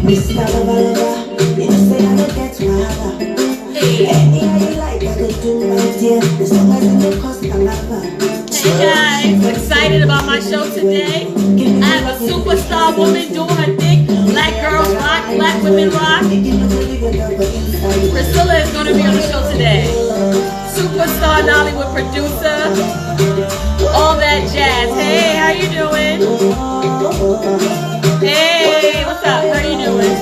Hey guys, excited about my show today. I have a superstar woman doing her thing. Black girls rock, black women rock. Priscilla is going to be on the show today. Superstar Nollywood producer. All that jazz. Hey, how you doing? Hey, what's up? How you doing?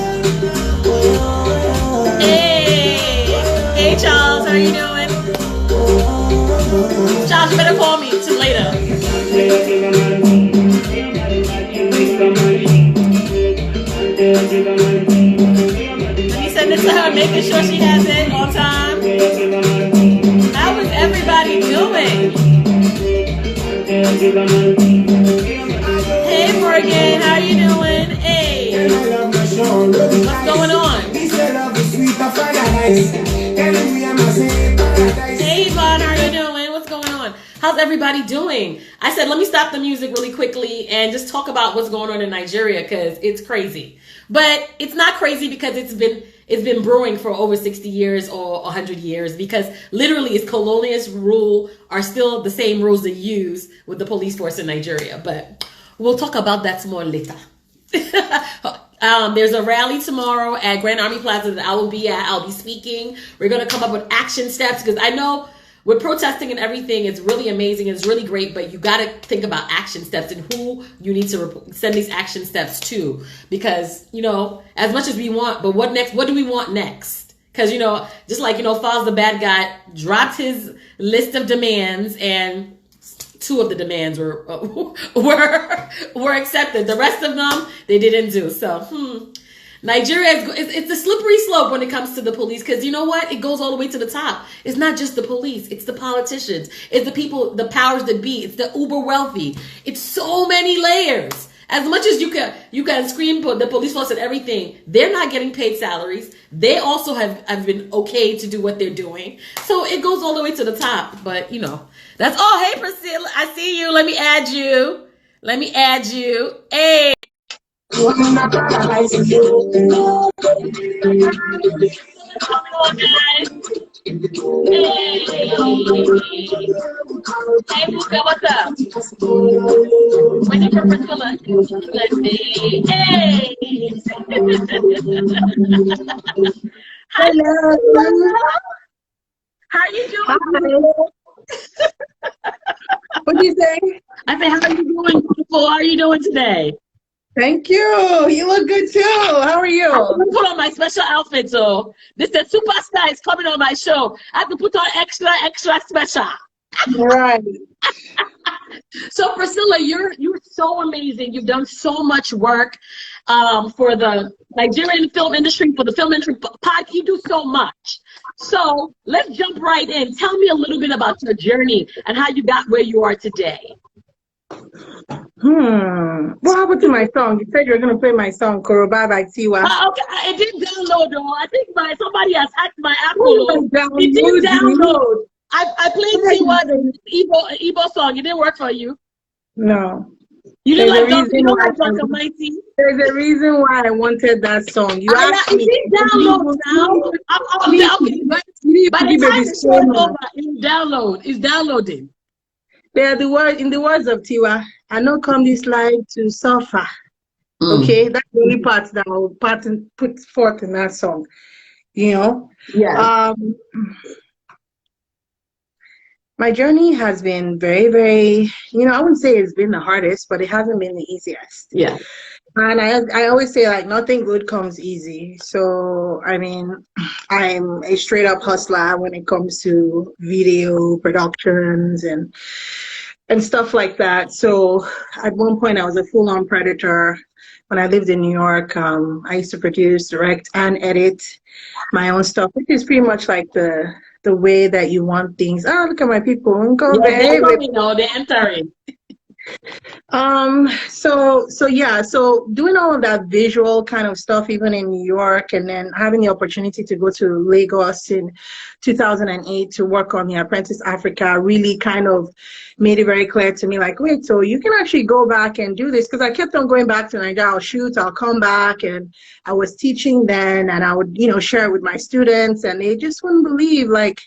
Hey Charles, how you doing? Charles, you better call me too later. Let me send it to her, making sure she has it on time. How is everybody doing? Hey Morgan, how you doing? Hey, what's going on? Hey Yvonne, how you doing? What's going on? How's everybody doing? I said, let me stop the music really quickly and just talk about what's going on in Nigeria because it's crazy. But it's not crazy because it's been brewing for over 60 years or 100 years because literally its colonialist rule are still the same rules they use with the police force in Nigeria. But we'll talk about that more later. There's a rally tomorrow at Grand Army Plaza that I will be at. I'll be speaking. We're going to come up with action steps because I know with protesting and everything, it's really amazing. It's really great, but you got to think about action steps and who you need to send these action steps to. Because, you know, as much as we want, but what next? What do we want next? Because, you know, just like, you know, Foz the bad guy dropped his list of demands and 2 of the demands were accepted. The rest of them, they didn't do. So, Nigeria, it's a slippery slope when it comes to the police because you know what? It goes all the way to the top. It's not just the police. It's the politicians. It's the people, the powers that be. It's the uber wealthy. It's so many layers. As much as you can scream the police force and everything, they're not getting paid salaries. They also have been okay to do what they're doing. So it goes all the way to the top. But, you know, that's all. Hey, Priscilla, I see you. Let me add you. Hey. Come on, guys. Hey, Luca, what's up? Waiting for Priscilla. Let's see. Hey. Hello. How are you doing? What do you say? I said, how are you doing, beautiful? How are you doing today? Thank you. You look good too. How are you? I put on my special outfit, so this the superstar is coming on my show. I have to put on extra special. Right. So Priscilla, you're so amazing. You've done so much work for the Nigerian film industry, for the film industry. You do so much. So let's jump right in. Tell me a little bit about your journey and how you got where you are today. What happened to my song? You said you were going to play my song, Koroba by Tiwa. Okay, it didn't download though. I think somebody has hacked my Apple. It didn't download. I played Tiwa, Igbo song. It didn't work for you. No. You didn't like Dr. Mighty? There's a reason why I wanted that song. You asked me. It didn't download now. By the time the show is over, it download. It's downloading. In the words of Tiwa, I know come this life to suffer. Okay, that's the only part that I'll put forth in that song. You know? Yeah. My journey has been very, very, I wouldn't say it's been the hardest, but it hasn't been the easiest. Yeah. And I always say, like, nothing good comes easy. So, I mean, I'm a straight up hustler when it comes to video productions and stuff like that. So at one point I was a full-on predator. When I lived in New York, I used to produce, direct, and edit my own stuff, which is pretty much like the way that you want things. Oh, look at my people. Go yeah, they're entering. So doing all of that visual kind of stuff, even in New York, and then having the opportunity to go to Lagos in 2008 to work on The Apprentice Africa really kind of made it very clear to me, like, wait, so you can actually go back and do this, because I kept on going back to Nigeria. I'll shoot, I'll come back, and I was teaching then, and I would, share it with my students, and they just wouldn't believe, like,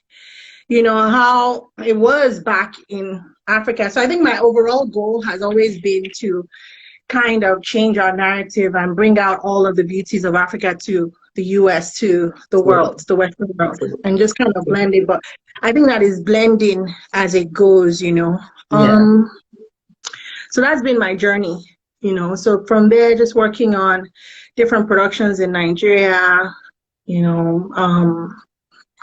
how it was back in Africa. So I think my overall goal has always been to kind of change our narrative and bring out all of the beauties of Africa to the US, to the world, the Western world, and just kind of blend it. But I think that is blending as it goes, Yeah. So that's been my journey, So from there, just working on different productions in Nigeria,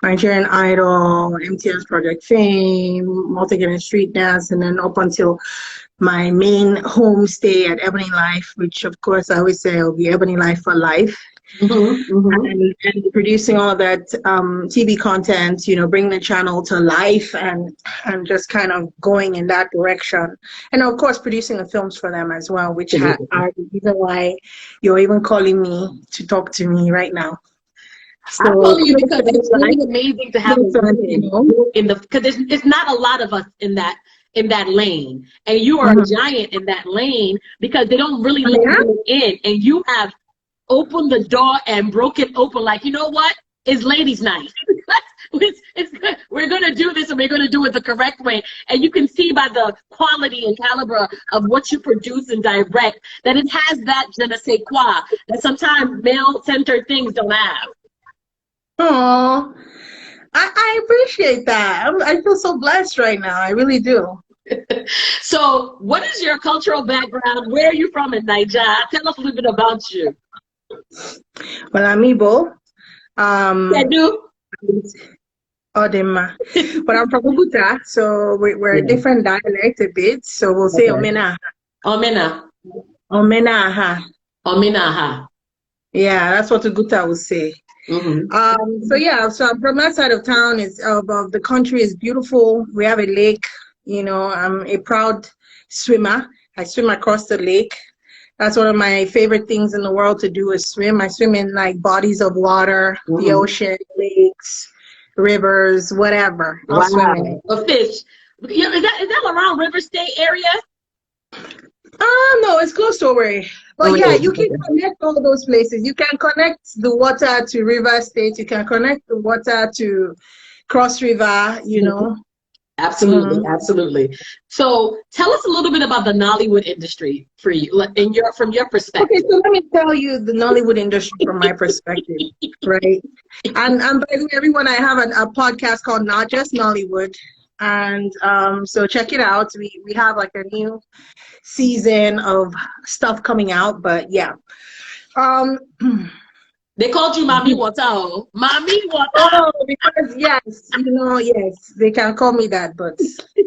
Nigerian Idol, MTS Project Fame, Multi-Game Street Dance, and then up until my main homestay at Ebony Life, which of course I always say will be Ebony Life for life. And producing all of that TV content, bringing the channel to life and just kind of going in that direction. And of course, producing the films for them as well, which are the reason why you're even calling me to talk to me right now. So, I'm calling you because it's really amazing to have a woman in the, because it's not a lot of us in that lane, and you are a giant in that lane because they don't really let you in, and you have opened the door and broke it open. Like, you know what? It's ladies' night. It's good. We're gonna do this, and we're gonna do it the correct way. And you can see by the quality and caliber of what you produce and direct that it has that je ne sais quoi that sometimes male-centered things don't have. Oh, I appreciate that. I feel so blessed right now. I really do. So, what is your cultural background? Where are you from in Nigeria? Tell us a little bit about you. Well, I'm Igbo. Kedu? Odema. But I'm from Oguta, so we're a different dialect a bit. So we'll say Omena. Omena. Omenaha. Omenaha. Yeah, that's what Oguta will say. So I'm from that side of town. Is of the country is beautiful. We have a lake. I'm a proud swimmer. I swim across the lake. That's one of my favorite things in the world to do is swim. I swim in like bodies of water, the ocean, lakes, rivers, whatever. I'll swim in it. A fish. Is that around River State area? No, it's close to Owerri. But yeah, you can connect all those places. You can connect the water to River State. You can connect the water to Cross River, Absolutely, absolutely. So tell us a little bit about the Nollywood industry for you, from your perspective. Okay, so let me tell you the Nollywood industry from my perspective, right? And by the way, everyone, I have a podcast called Not Just Nollywood. And so check it out. We have like a new season of stuff coming out, but yeah. They called you Mami Water, oh. Mami Water. Oh, because yes, yes, they can call me that, but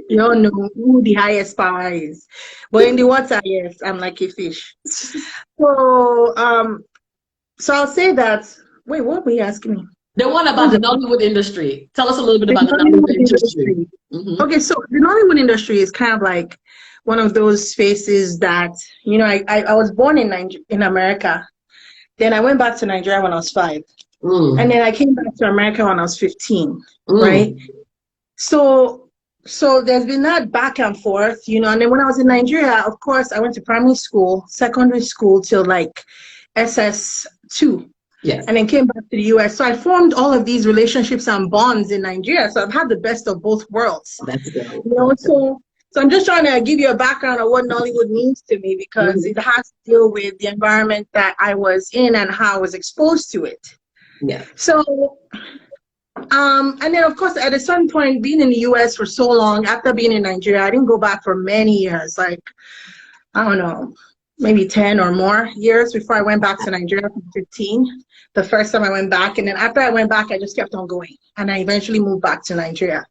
you don't know who the highest power is. But in the water, yes, I'm like a fish. So I'll say that. Wait, what were you asking me? The one about the Nollywood industry. Tell us a little bit about the Nollywood industry. Okay, so the Nollywood industry is kind of like one of those spaces that, I was born in America. Then I went back to Nigeria when I was 5. And then I came back to America when I was 15, right? So there's been that back and forth, and then when I was in Nigeria, of course, I went to primary school, secondary school till like SS2. Yes. And then came back to the US. So I formed all of these relationships and bonds in Nigeria. So I've had the best of both worlds. That's good. So I'm just trying to give you a background of what Nollywood means to me, because it has to deal with the environment that I was in and how I was exposed to it. Yeah. So, and then of course, at a certain point, being in the US for so long, after being in Nigeria, I didn't go back for many years, like, I don't know, maybe 10 or more years before I went back to Nigeria from 15. The first time I went back, and then after I went back, I just kept on going, and I eventually moved back to Nigeria.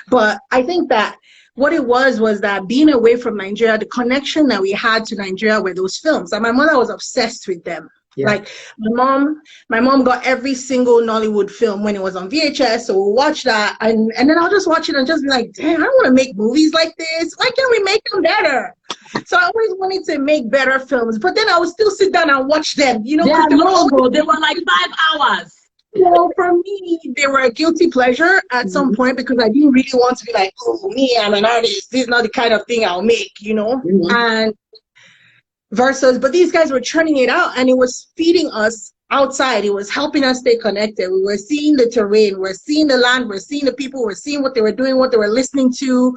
But I think that what it was that being away from Nigeria, the connection that we had to Nigeria were those films. And my mother was obsessed with them. Yeah. Like my mom got every single Nollywood film when it was on VHS, so we'll watch that, and then I'll just watch it and just be like, damn, I want to make movies like this. Why can't we make them better? So I always wanted to make better films, but then I would still sit down and watch them, you know, because they were like 5 hours. Well, for me, they were a guilty pleasure at some point, because I didn't really want to be like, oh, me, I'm an artist. This is not the kind of thing I'll make, you know? And but these guys were churning it out, and it was feeding us outside. It was helping us stay connected. We were seeing the terrain, we're seeing the land, we're seeing the people, we're seeing what they were doing, what they were listening to,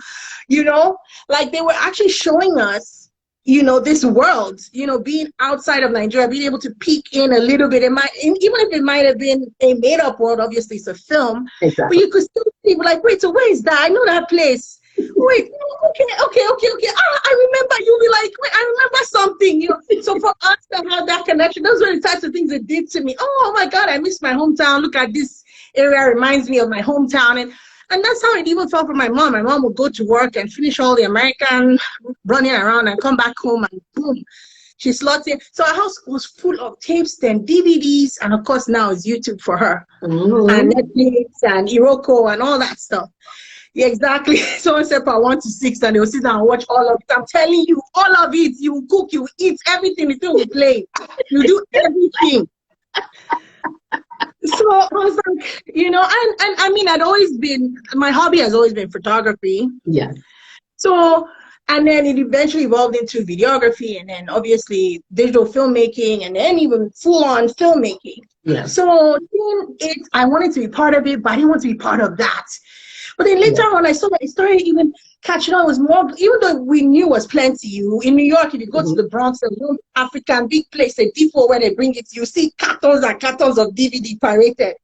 you know? Like, they were actually showing us, you know, this world, you know, being outside of Nigeria, being able to peek in a little bit. Even if it might have been a made-up world, obviously it's a film, but you could still see, like, wait, so where is that? I know that place. Wait, okay. I remember. You'll be like, wait, I remember something, you know. So for us to have that connection, those were the types of things it did to me. Oh my God, I miss my hometown. Look at this area, reminds me of my hometown. And that's how it even felt for my mom. My mom would go to work and finish all the American running around and come back home, and boom, she slots in. So our house was full of tapes and DVDs, and of course now it's YouTube for her, and Netflix and Iroko and all that stuff. Yeah, exactly. Someone said part 1 to 6, and they'll sit down and watch all of it. I'm telling you, all of it. You cook, you eat, everything. The thing will play. You do everything. So I was like, you know, and I mean, my hobby has always been photography. Yeah. So, and then it eventually evolved into videography, and then obviously digital filmmaking, and then even full-on filmmaking. Yeah. So I wanted to be part of it, but I didn't want to be part of that. But then later on, I saw that it started even catching on. It was more, even though we knew it was plenty. In New York, if you go to the Bronx, a North African big place, a depot where they bring it, you see cartons and cartons of DVD pirated.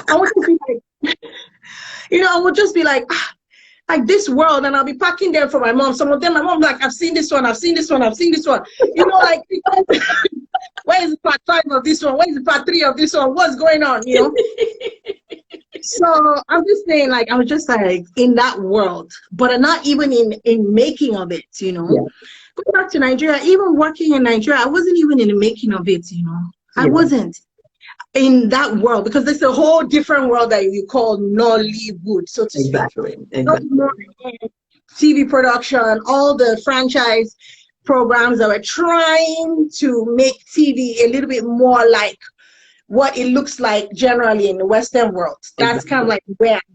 I would just be like, you know, I would just be like this world, and I'll be packing them for my mom. Some of them, my mom's like, I've seen this one, I've seen this one, I've seen this one. You know, like, where is the part 5 of this one? Where is the part 3 of this one? What's going on, you know? So I'm just saying, like, I was just like in that world, but not even in making of it, you know. Yeah. Going back to Nigeria, even working in Nigeria, I wasn't even in the making of it, you know. I wasn't in that world, because there's a whole different world that you call Nollywood, so to speak. Exactly. TV production, all the franchise programs that were trying to make TV a little bit more like what it looks like generally in the Western world. That's kind of like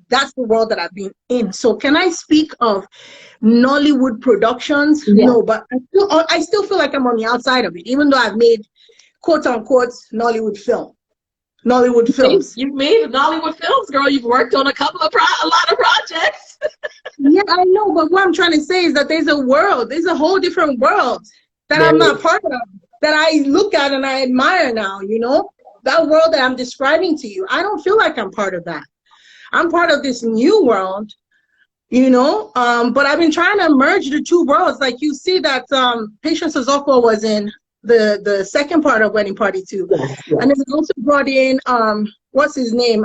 that's the world that I've been in. So can I speak of Nollywood productions? Yeah. No, but I still feel like I'm on the outside of it, even though I've made quote unquote Nollywood films. You've made Nollywood films, girl. You've worked on a lot of projects. Yeah, I know, but what I'm trying to say is that there's a whole different world that I'm not part of, that I look at and I admire now, you know? That world that I'm describing to you, I don't feel like I'm part of that. I'm part of this new world, you know? But I've been trying to merge the two worlds. Like, you see that Patience Ozokwo was in the second part of Wedding Party 2. Yes. And then we also brought in, what's his name?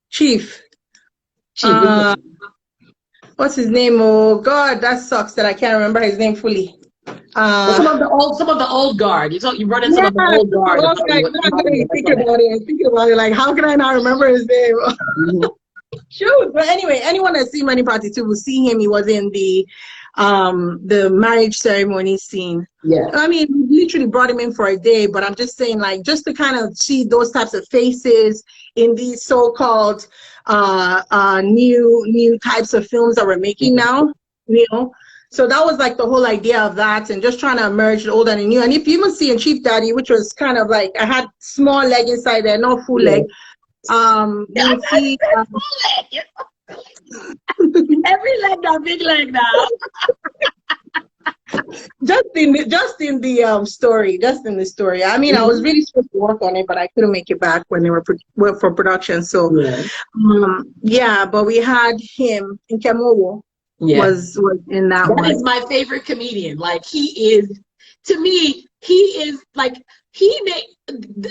Chief. What's his name? Oh God, that sucks that I can't remember his name fully. Some of the old guard. You run into some of the old guard. Think about it. Like, how can I not remember his name? Shoot. But anyway, anyone that's seen Wedding Party 2 will see him. He was in the marriage ceremony scene. Yeah. I mean, we literally brought him in for a day, but I'm just saying, like, just to kind of see those types of faces in these so-called new types of films that we're making now, you know. So that was like the whole idea of that, and just trying to merge the old and the new. And if you even see in Chief Daddy, which was kind of like, I had small leg inside there, no full leg. You see, every leg got big leg now. just in the story. I mean, I was really supposed to work on it, but I couldn't make it back when they were for production. So but we had him in Kemowo. Was in that one. That is my favorite comedian. Like, he is, to me, he is like, he made,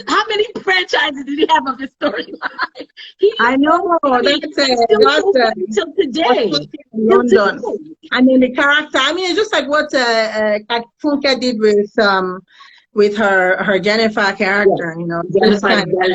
how many franchises did he have of his storyline? I know, It's still so funny till today. In London. And then the character, I mean, it's just like what Funke did with her Jennifer character, you know.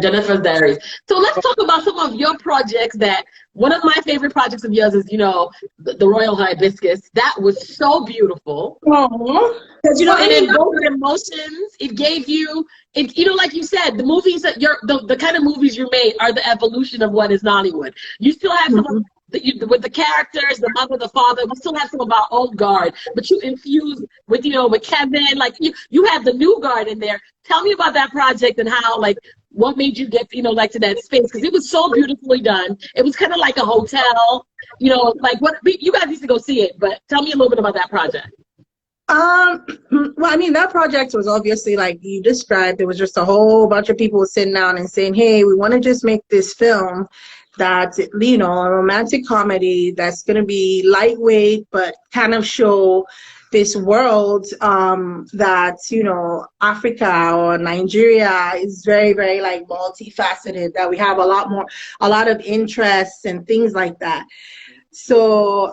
Jennifer's Diaries. So let's talk about some of your projects. That one of my favorite projects of yours is, you know, the Royal Hibiscus. That was so beautiful. Because, you know, it invoked emotions. It gave you, it, you know, like you said, the movies that the kind of movies you made are the evolution of what is Nollywood. You still have some of with the characters, the mother, the father, we still have some of our old guard, but you infuse with, you know, with Kevin, like you have the new guard in there. Tell me about that project and how, like, what made you get, you know, like to that space, because it was so beautifully done. It was kind of like a hotel, you know, like what you guys need to go see it. But tell me a little bit about that project. Well, I mean, that project was obviously like you described. It was just a whole bunch of people sitting down and saying, hey, we want to just make this film that's, you know, a romantic comedy that's going to be lightweight, but kind of show this world that, you know, Africa or Nigeria is very, very like multifaceted, that we have a lot of interests and things like that. So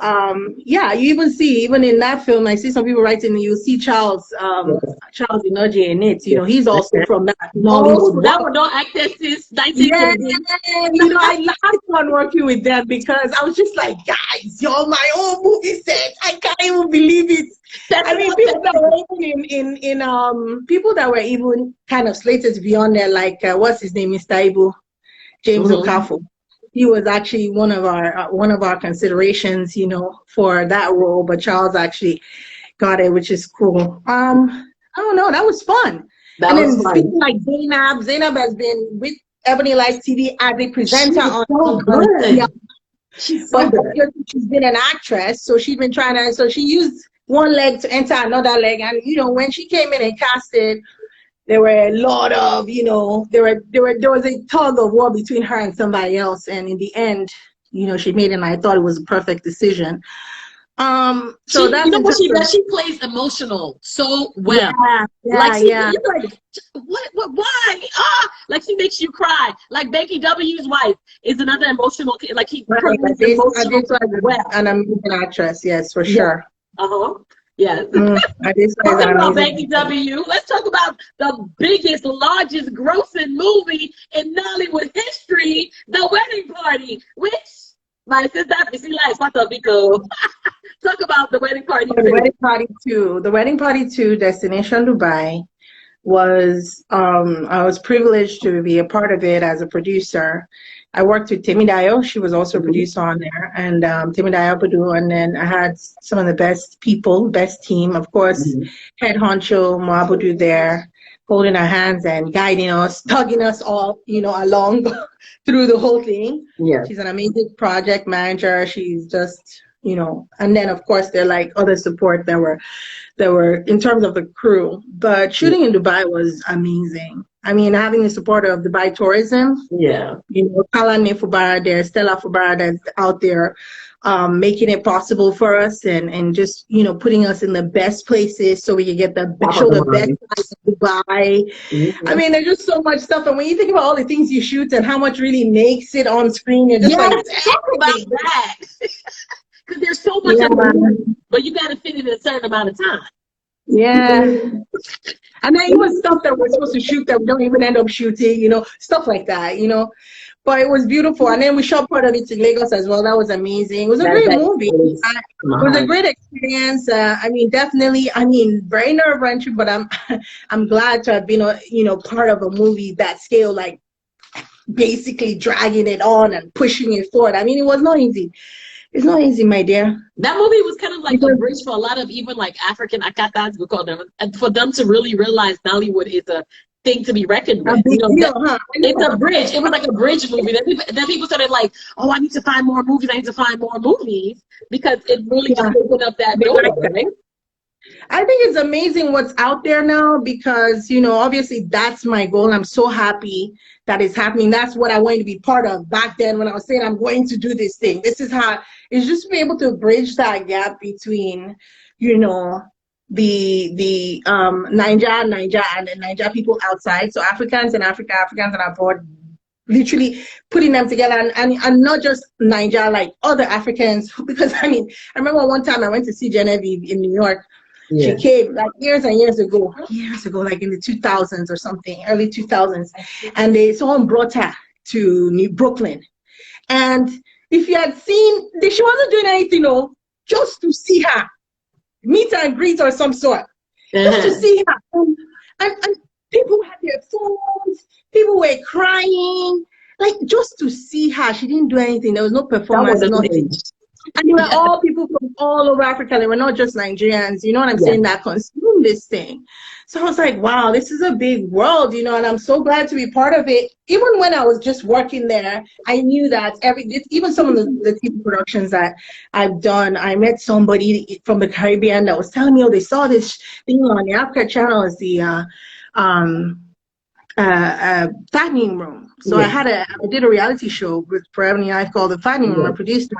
yeah, you even see, even in that film, I see some people writing, you see Charles Inoje in it, you know, he's also from that Nollywood. That one don't act since 1950. Yeah, you know, I laughed on working with them because I was just like, guys, you're my own movie set. I can't even believe it. I mean, people that were even people that were even kind of slated to be on there, like what's his name, Mr. Ibu, James Okafor. He was actually one of our considerations, you know, for that role, but Charles actually got it, which is cool. I don't know, that was fun. Speaking like Zainab has been with Ebony Life TV as a presenter on. So good. She's so good. She's been an actress, so she's been trying to. So she used one leg to enter another leg, and you know, when she came in and casted, there were a lot of, you know, there was a tug of war between her and somebody else, and in the end, you know, she made it, and I thought it was a perfect decision. So that's, you know what she does? She plays emotional so well. You're like, what, why? Like she makes you cry. Like Becky W's wife is another emotional, like he plays emotional well. An amazing actress, yes, for sure. Yes. Talking about Becky W, let's talk about the biggest, largest grossing movie in Nollywood history, The Wedding Party, which my sister Priscilla is part of because talk about The Wedding Party 2. The Wedding Party 2, Destination Dubai, was I was privileged to be a part of it as a producer. I worked with Temidayo. She was also a producer on there, and Temidayo Badu, and then I had some of the best people, best team, of course, head honcho Moabudu there, holding our hands and guiding us, tugging us all, you know, along through the whole thing. Yeah, she's an amazing project manager. She's just, you know, and then of course there are like other support that were in terms of the crew. But shooting in Dubai was amazing. I mean, having the support of Dubai Tourism. Yeah. You know, Kalane Fubara there, Stella Fubara that's out there making it possible for us and just, you know, putting us in the best places so we can get the best size of Dubai. I mean, there's just so much stuff. And when you think about all the things you shoot and how much really makes it on screen, you're just like, talk about that. Because there's so much of it, but you got to fit it in a certain amount of time. Yeah. And then even stuff that we're supposed to shoot that we don't even end up shooting, you know, stuff like that, you know. But it was beautiful. And then we shot part of it in Lagos as well. That was amazing. It was a great movie. It was a great experience. I mean, definitely, I mean, very nerve-wracking, but I'm glad to have been, you know, part of a movie that scale, like basically dragging it on and pushing it forward. I mean, it was not easy. It's not easy, my dear. That movie was kind of like a bridge for a lot of even like African akatas, we call them, and for them to really realize Nollywood is a thing to be reckoned with. You know, it's a bridge. It was like a bridge movie. Then people started like, oh, I need to find more movies. I need to find more movies because it really just opened up that door, right? I think it's amazing what's out there now because, you know, obviously that's my goal. I'm so happy that it's happening. That's what I wanted to be part of back then when I was saying I'm going to do this thing. This is how it's just to be able to bridge that gap between, you know, Niger and the Niger people outside. So Africans in Africa, Africans and abroad, literally putting them together, and not just Niger, like other Africans. Because I mean, I remember one time I went to see Genevieve in New York. Yeah. She came like years and years ago, like in the 2000s or something, early 2000s, and someone brought her to Brooklyn. And if you had seen, she wasn't doing anything, just to see her, meet and greet or some sort, just to see her. And people had their phones, people were crying, like just to see her. She didn't do anything. There was no performance, nothing. And they were all people from all over Africa. They were not just Nigerians, you know what I'm saying, that consume this thing. So I was like, wow, this is a big world, and I'm so glad to be part of it. Even when I was just working there, I knew that even some of the TV productions that I've done, I met somebody from the Caribbean that was telling me, they saw this thing on the Africa channel as the fattening room. So I did a reality show with Forever Life called The Fattening Room. I produced it.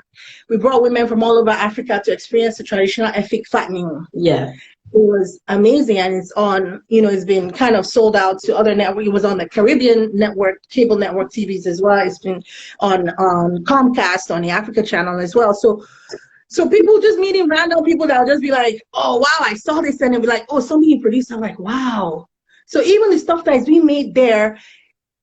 We brought women from all over Africa to experience the traditional Efik fattening room. Yeah. It was amazing, and it's on, it's been kind of sold out to other networks. It was on the Caribbean network, cable network TVs as well. It's been on Comcast on the Africa channel as well. So people just meeting random people that will just be like, oh, wow, I saw this, and they'll be like, oh, somebody produced. I'm like, wow. So even the stuff that is being made there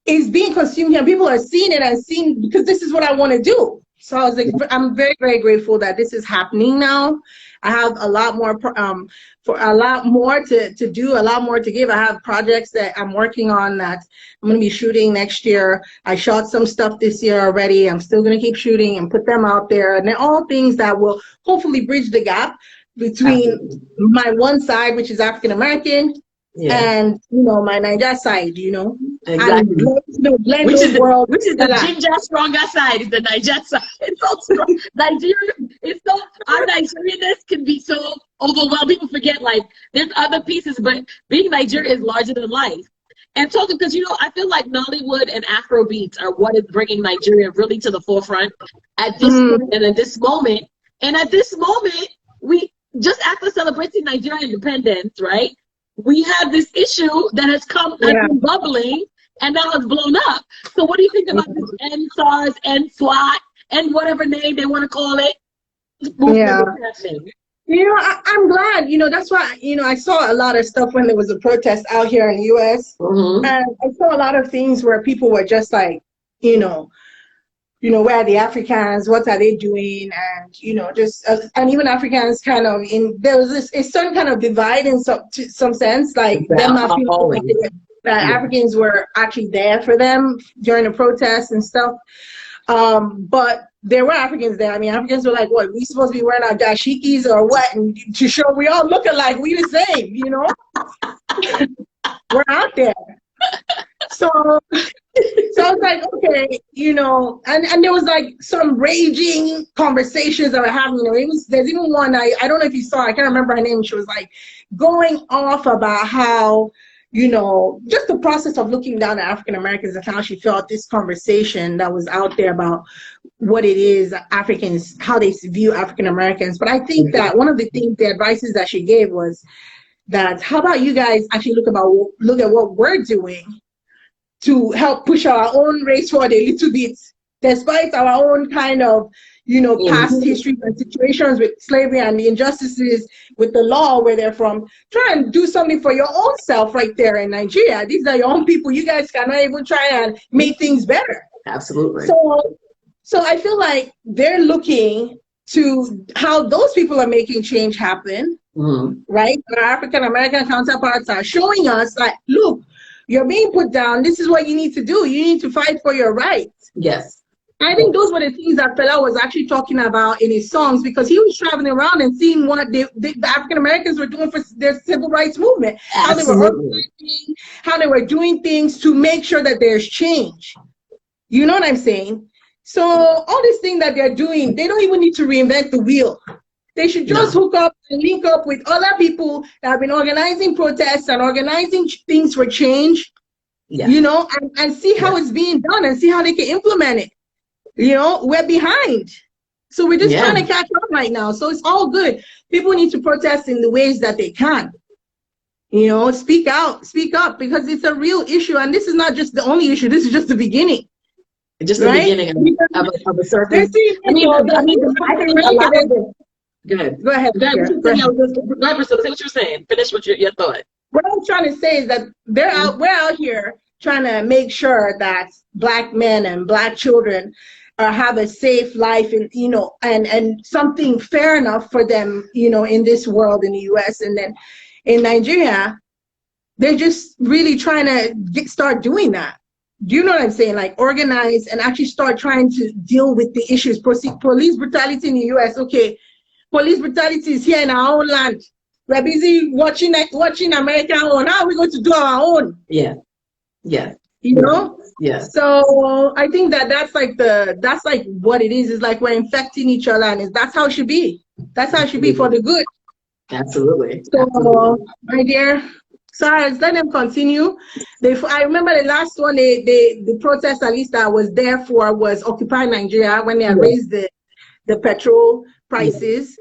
is being consumed here. People are seeing it and seeing, because this is what I want to do. So I was like, I'm very, very grateful that this is happening now. I have a lot more, a lot more to do, a lot more to give. I have projects that I'm working on that I'm going to be shooting next year. I shot some stuff this year already. I'm still going to keep shooting and put them out there. And they're all things that will hopefully bridge the gap between my one side, which is African American, and my Niger side, exactly. And blend which is the ginger stronger side is the Niger side. It's so strong. Our Nigerianness can be so overwhelmed. People forget there's other pieces, but being Nigeria is larger than life. And talking, because I feel like Nollywood and Afrobeats are what is bringing Nigeria really to the forefront at this point and at this moment. And at this moment, we just after celebrating Nigerian independence, right? We have this issue that has come been bubbling, and now it's blown up. So what do you think about this NSARS, NSWAT, and whatever name they want to call it? I'm glad. That's why, I saw a lot of stuff when there was a protest out here in the U.S. And I saw a lot of things where people were just like, where are the Africans? What are they doing? And, and even Africans kind of, there was a certain kind of divide in some sense, like them not feeling that Africans were actually there for them during the protests and stuff. But there were Africans there. I mean, Africans were like, what, we supposed to be wearing our dashikis or what? And to show we all look alike, we the same, We're out there. So I was like, okay, and there was like some raging conversations that were happening. There's even one, I don't know if you saw, I can't remember her name. She was like going off about how, just the process of looking down at African Americans and how she felt this conversation that was out there about what it is Africans, how they view African Americans. But I think that one of the advices that she gave was that, how about you guys actually look at what we're doing to help push our own race forward a little bit, despite our own kind of, past history and situations with slavery and the injustices with the law where they're from. Try and do something for your own self right there in Nigeria. These are your own people. You guys cannot even try and make things better. Absolutely. So I feel like they're looking to how those people are making change happen, right? Our African American counterparts are showing us like, look, you're being put down. This is what you need to do. You need to fight for your rights. Yes. I think those were the things that Fela was actually talking about in his songs, because he was traveling around and seeing what the African Americans were doing for their civil rights movement. Absolutely. How they were organizing, how they were doing things to make sure that there's change. You know what I'm saying? So all these things that they're doing, they don't even need to reinvent the wheel. They should just hook up and link up with other people that have been organizing protests and organizing things for change, and see how it's being done and see how they can implement it. We're behind. So we're just trying to catch up right now. So it's all good. People need to protest in the ways that they can. You know, speak out, speak up, because it's a real issue. And this is not just the only issue. This is just the beginning. Just the beginning of a surface. I think a lot of the... Go ahead. Go ahead. Go ahead, Priscilla. Say what you're saying. Finish what your thought. What I'm trying to say is that we're out here trying to make sure that Black men and Black children have a safe life, and you know, and something fair enough for them, you know, in this world, in the US. And then in Nigeria, they're just really trying to start doing that. Do you know what I'm saying? Like, organize and actually start trying to deal with the issues. Police brutality in the US, okay, police brutality is here in our own land. We're busy watching American own. How are we going to do our own? Yeah. You know? Yeah. So I think that's like what it is. It's like we're infecting each other, and that's how it should be. That's how it should be, for the good. Absolutely. So, my dear, sorry, let them continue. I remember the last one, the protest, at least I was there for, was Occupy Nigeria, when they raised the petrol prices.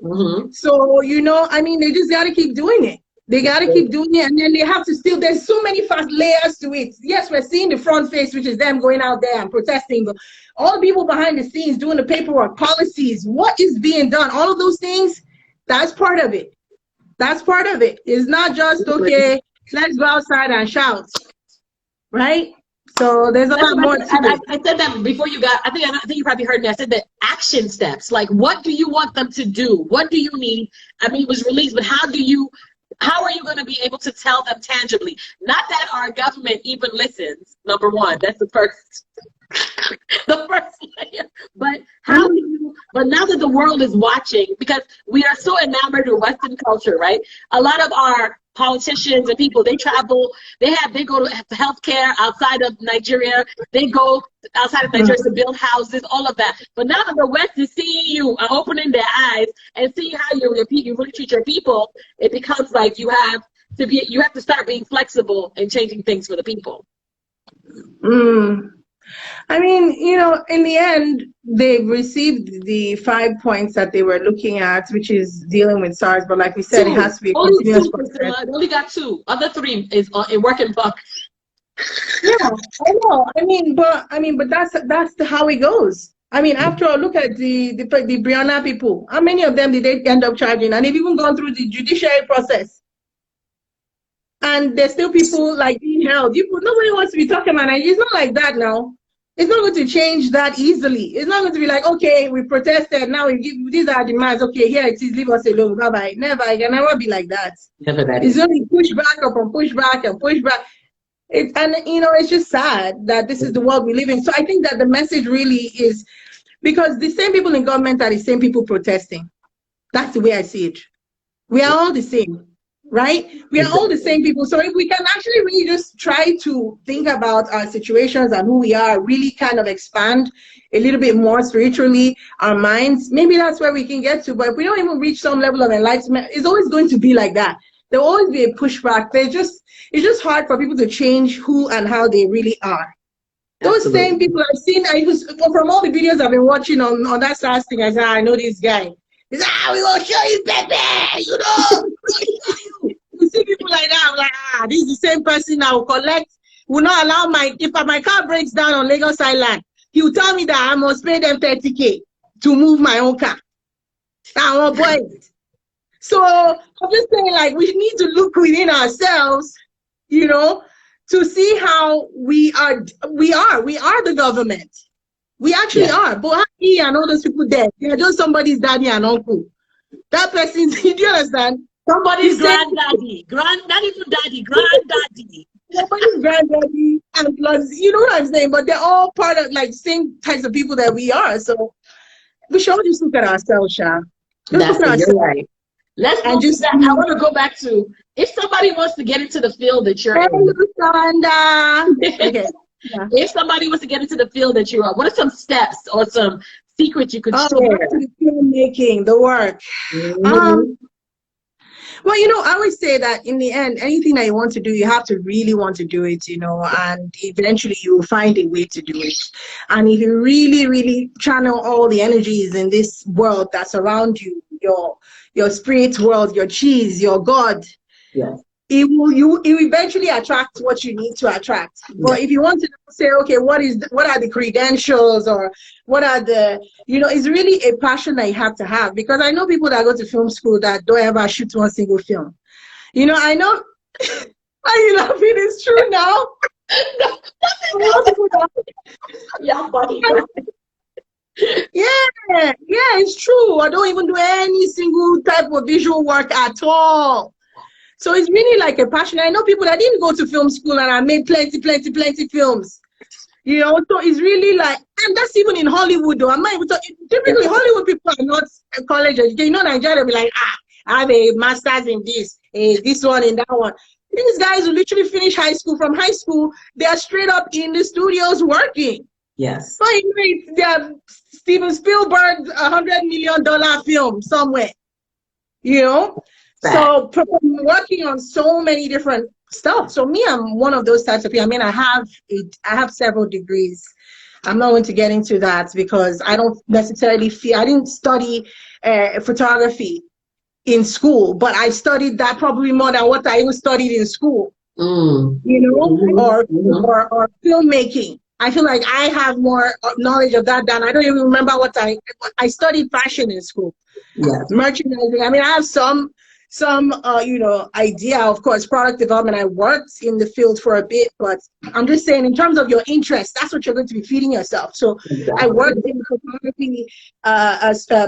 So, you know, I mean, they just got to keep doing it. They got to keep doing it, and then they have to still, there's so many fast layers to it. Yes, we're seeing the front face, which is them going out there and protesting, but all the people behind the scenes doing the paperwork, policies, what is being done, all of those things, that's part of it. That's part of it. It's not just, okay, let's go outside and shout, right? So there's a lot more to it. I said that before you got, I think you probably heard me. I said the action steps. Like, what do you want them to do? What do you need? I mean, it was released, but how are you going to be able to tell them tangibly? Not that our government even listens, number one. That's the first layer. But but now that the world is watching, because we are so enamored with Western culture, right? A lot of our politicians and people, they travel, they go to healthcare outside of Nigeria, they go outside of Nigeria to build houses, all of that. But now that the West is seeing you, opening their eyes and seeing how you really treat your people, it becomes like you have to start being flexible and changing things for the people. I mean, you know, in the end, they received the 5 points that they were looking at, which is dealing with SARS. But like we said, it has to be a continuous process. They only got 2. Other 3 is in work in buck. Yeah, I know. I mean, but that's how it goes. I mean, after all, look at the Brianna people. How many of them did they end up charging? And they've even gone through the judiciary process. And there's still people like being held. Nobody wants to be talking about it. It's not like that now. It's not going to change that easily. It's not going to be like, okay, we protested, now these are demands. Okay, here it is, leave us alone. Bye bye. Never. It can never be like that. Never that. It's only push back upon push back and push back. And you know, it's just sad that this is the world we live in. So I think that the message really is, because the same people in government are the same people protesting. That's the way I see it. We are all the same. Right? We are all the same people. So if we can actually really just try to think about our situations and who we are, really kind of expand a little bit more spiritually, our minds, maybe that's where we can get to. But if we don't even reach some level of enlightenment, it's always going to be like that. There will always be a pushback. It's just hard for people to change who and how they really are. Those same people I've seen, from all the videos I've been watching on that SARS thing, I said, I know this guy. He said, we gonna show you, baby, you know. You see people like that, I'm like, this is the same person I will collect, will not allow if my car breaks down on Lagos Island, he will tell me that I must pay them 30K to move my own car. I won't buy it. So I'm just saying, like, we need to look within ourselves, you know, to see how we are the government. We actually are. But he and all those people there, they're just somebody's daddy and uncle. That person's, do you understand? Somebody's granddaddy. Not even daddy, granddaddy. Somebody's granddaddy, and plus, you know what I'm saying? But they're all part of, like, same types of people that we are. So we should all just look at ourselves, Sha. You're right. Let's go just that. I want to go back to, if somebody wants to get into the field that you're in. Okay. Yeah. If somebody wants to get into the field that you are, what are some steps or some secrets you could share? The filmmaking, the work. Well, I always say that in the end, anything that you want to do, you have to really want to do it, and eventually you will find a way to do it. And if you really, really channel all the energies in this world that's around you, your spirit world, your cheese, your God, Yes. it will eventually attract what you need to attract. But if you want to say, okay, what are the credentials, or what are the, it's really a passion that you have to have. Because I know people that go to film school that don't ever shoot one single film. I know. Are you laughing? It's true now. Yeah, funny. Yeah, it's true. I don't even do any single type of visual work at all. So it's really like a passion. I know people that didn't go to film school and I made plenty films. So it's really like, and that's even in Hollywood though. I'm not even talking, typically Hollywood people are not college educated. Nigeria will be like, I have a master's in this one and that one. These guys who literally finish high school, from high school, they are straight up in the studios working. Yes. So they're Steven Spielberg's $100 million film somewhere. So working on so many different stuff. So me, I'm one of those types of people. I mean, I have several degrees. I'm not going to get into that because I don't necessarily feel, I didn't study photography in school, but I studied that probably more than what I even studied in school. Or filmmaking. I feel like I have more knowledge of that than I don't even remember what I studied fashion in school. Yes. Merchandising. I mean, I have some idea, of course, product development. I worked in the field for a bit, but I'm just saying in terms of your interest, that's what you're going to be feeding yourself. So exactly. I worked in photography,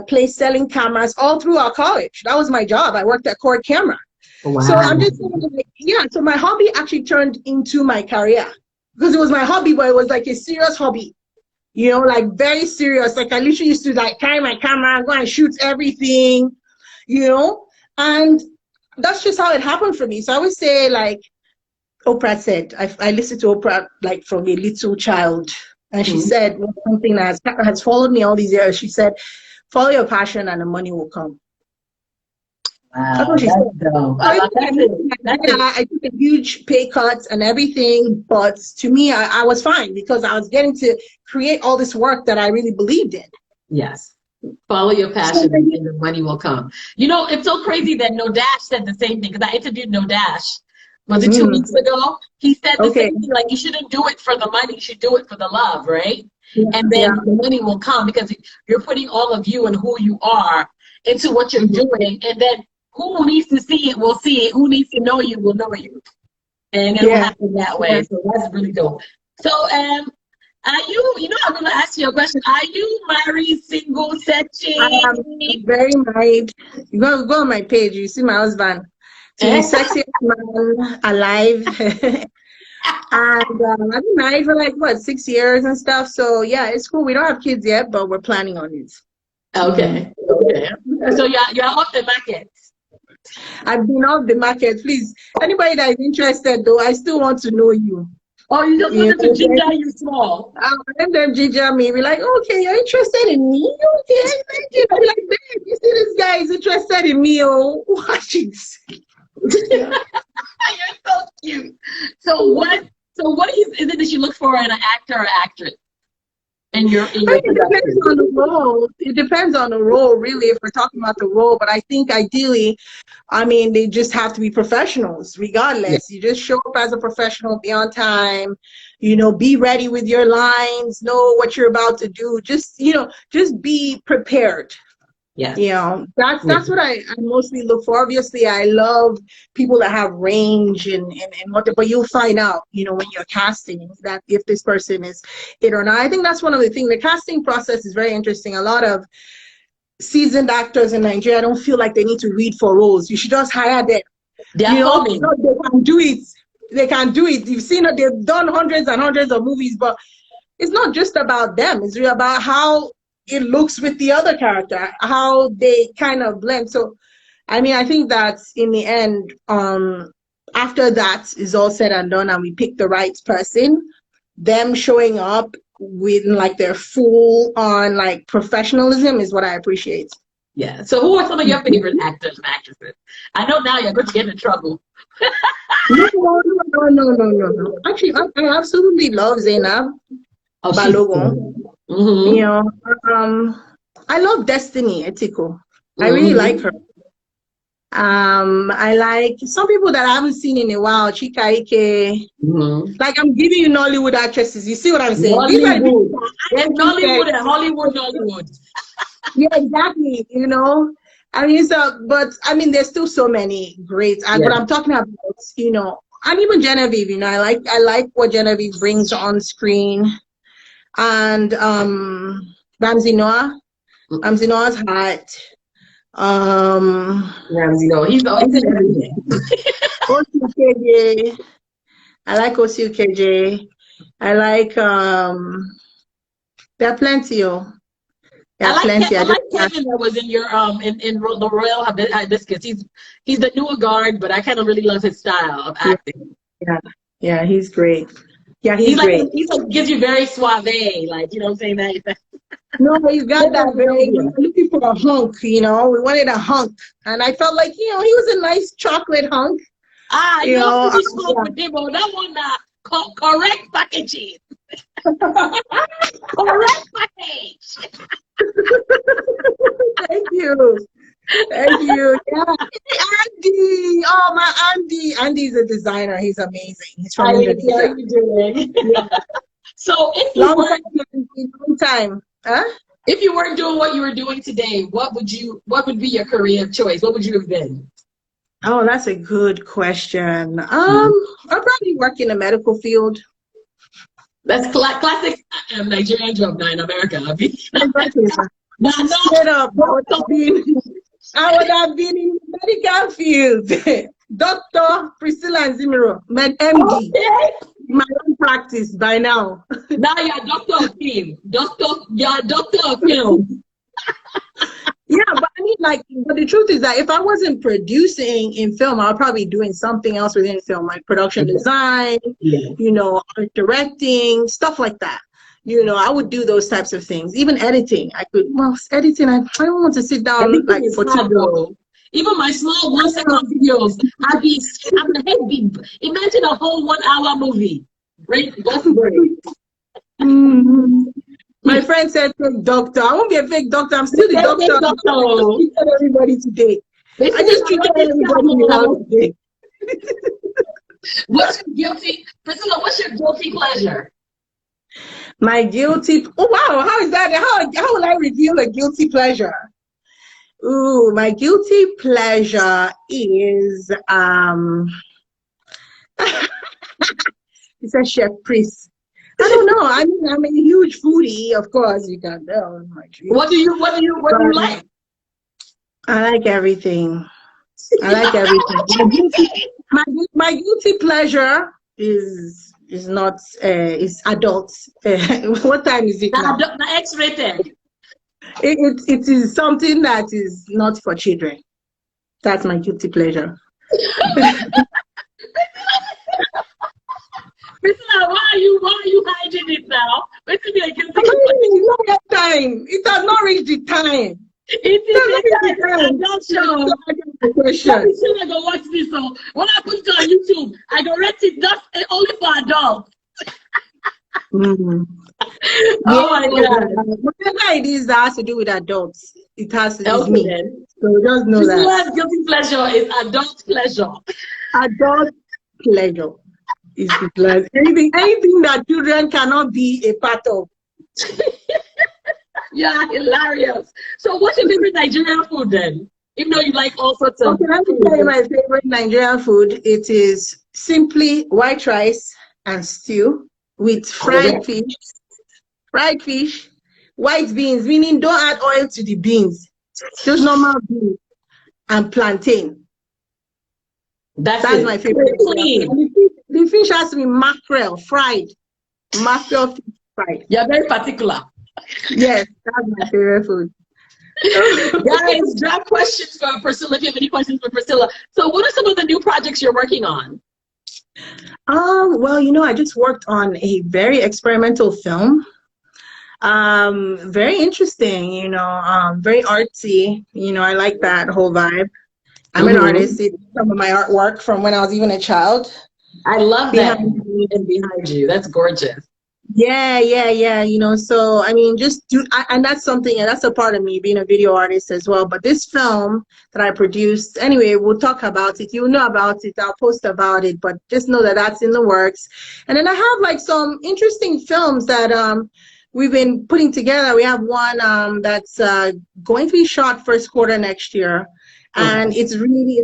place selling cameras all through our college. That was my job. I worked at Cord Camera. Wow. So I'm just saying, so my hobby actually turned into my career because it was my hobby, but it was like a serious hobby. Like very serious. Like I literally used to like carry my camera, go and shoot everything, and that's just how it happened for me. So I would say, like Oprah said, I listened to Oprah like from a little child, and she said something that has followed me all these years. She said, "Follow your passion, and the money will come." Wow, that's what she said. I took a huge pay cut and everything, but to me, I was fine because I was getting to create all this work that I really believed in. Yes. Follow your passion and the money will come. It's so crazy that No Dash said the same thing, because I interviewed No Dash. Was it 2 weeks ago? He said the same thing, like you shouldn't do it for the money, you should do it for the love, right? Yeah. And then the money will come because you're putting all of you and who you are into what you're doing, and then who needs to see it will see it, who needs to know you will know you. And it will happen that way. So that's really dope. So are you, I'm going to ask you a question. Are you married, single, searching? I am very married. You go on my page, you see my husband. He's the sexiest man alive. And I've been married for like, 6 years and stuff. So yeah, it's cool. We don't have kids yet, but we're planning on it. Okay. So you're off the market. I've been off the market. Please, anybody that is interested, though, I still want to know you. Oh, you just wanted to ginger you small. Let them ginger me. Be like, okay, you're interested in me? Okay, thank you. Be like, babe, you see this guy is interested in me. Oh, watch it. You're so cute. So what is it that you look for in an actor or actress? It depends on the role. It depends on the role, really, if we're talking about the role. But I think ideally, they just have to be professionals, regardless. Yeah. You just show up as a professional, be on time, be ready with your lines, know what you're about to do. Just be prepared. Yeah. That's what I mostly look for. Obviously, I love people that have range and but you'll find out, when you're casting, that if this person is it or not. I think that's one of the things. The casting process is very interesting. A lot of seasoned actors in Nigeria don't feel like they need to read for roles. You should just hire them. They can do it. They can do it. You've seen it. They've done hundreds and hundreds of movies, but it's not just about them. It's really about how it looks with the other character, how they kind of blend. So, I think that in the end, after that is all said and done and we pick the right person, them showing up with like their full on like professionalism is what I appreciate. Yeah. So who are some of your favorite actors and actresses? I know now you're going to get in trouble. No. Actually, I absolutely love Zainab Oh, she's Balogun. You mm-hmm. know, I love Destiny Etiko. I really like her. Mm-hmm. I like some people that I haven't seen in a while. Chika Ike. Mm-hmm. Like I'm giving you Nollywood actresses. You see what I'm saying? These are the Nollywood. people There's I actually Nollywood and Hollywood, Nollywood. yeah, exactly. You know, I mean, so, but I mean, there's still so many great. Yeah. But I'm talking about, you know, and even Genevieve. You know, I like what Genevieve brings on screen, and Ramsey Noah. Ramsey Noah's hot. Ramsey, no, he's always in everything. OCKJ. I like OCKJ. I like there are plenty. Oh, there are plenty. I like Kevin that was in your in the Royal Hibiscus. He's the newer guard, but I kind of really love his style of acting. Yeah, he's great. Yeah, He's like great. he's like gives you very suave, like you know what I'm saying that. No, he's got that very. We were looking for a hunk, you know. We wanted a hunk, and I felt like he was a nice chocolate hunk. You know, pretty small with him, that one correct packaging. Correct package. Thank you. Yeah, Andy. Oh, my Andy. Andy's a designer. He's amazing. He's from Indonesia. How are you doing? Yeah. So if you long time. Huh? If you weren't doing what you were doing today, what would be your career of choice? What would you have been? Oh, that's a good question. I'll probably work in the medical field. That's classic Nigerian job now in America. No. I would have been in the medical field. Dr. Priscilla Nzimiro, MD. Okay. My own practice by now. Now you're a doctor of film. You're a doctor of film. Yeah, but I mean, but the truth is that if I wasn't producing in film, I'll probably be doing something else within film, like production design, you know, directing, stuff like that. You know, I would do those types of things. Even editing, editing, I don't want to sit down for 2 hours. Even my small 1 second videos, imagine a whole 1 hour movie. Great. My friend said fake doctor. I won't be a fake doctor. I'm still the doctor. I just treated everybody today. I just treated everybody today. Priscilla, what's your guilty pleasure? My guilty, oh wow, how is that? How will I reveal a guilty pleasure? Ooh, my guilty pleasure is it's a Chef Pris. I don't know. I mean, I'm a huge foodie, of course. You can tell. What do you like? I like everything. My guilty pleasure is not is adults. What time is it now? X-rated. It is something that is not for children. That's my guilty pleasure. Priscilla, why are you hiding it now? It has not reached the time. It I go watch this. So when I put it on YouTube, I go rent it just only for adults. Oh my God! Whatever it is that has to do with adults, it has to do with me. Then. So just know that guilty pleasure is adult pleasure. Adult pleasure is the pleasure. Anything that children cannot be a part of. Yeah, hilarious. So, what's your favorite Nigerian food then? Even though you like all sorts of. Okay, let me tell you my favorite Nigerian food. It is simply white rice and stew with fried fish, white beans, meaning don't add oil to the beans, just normal beans, and plantain. That's my favorite. The fish has to be mackerel fried. Mackerel fried. You're very particular. Yes, that's my favorite food. Guys, drop questions for Priscilla if you have any questions for Priscilla. So what are some of the new projects you're working on? Well, I just worked on a very experimental film. Very interesting, very artsy. I like that whole vibe. I'm an artist. It's some of my artwork from when I was even a child. I love that. Behind me. And behind you. That's gorgeous. Yeah. So I mean, and that's something, and that's a part of me being a video artist as well. But this film that I produced, anyway, we'll talk about it. You'll know about it. I'll post about it. But just know that that's in the works. And then I have like some interesting films that we've been putting together. We have one that's going to be shot first quarter next year. And it's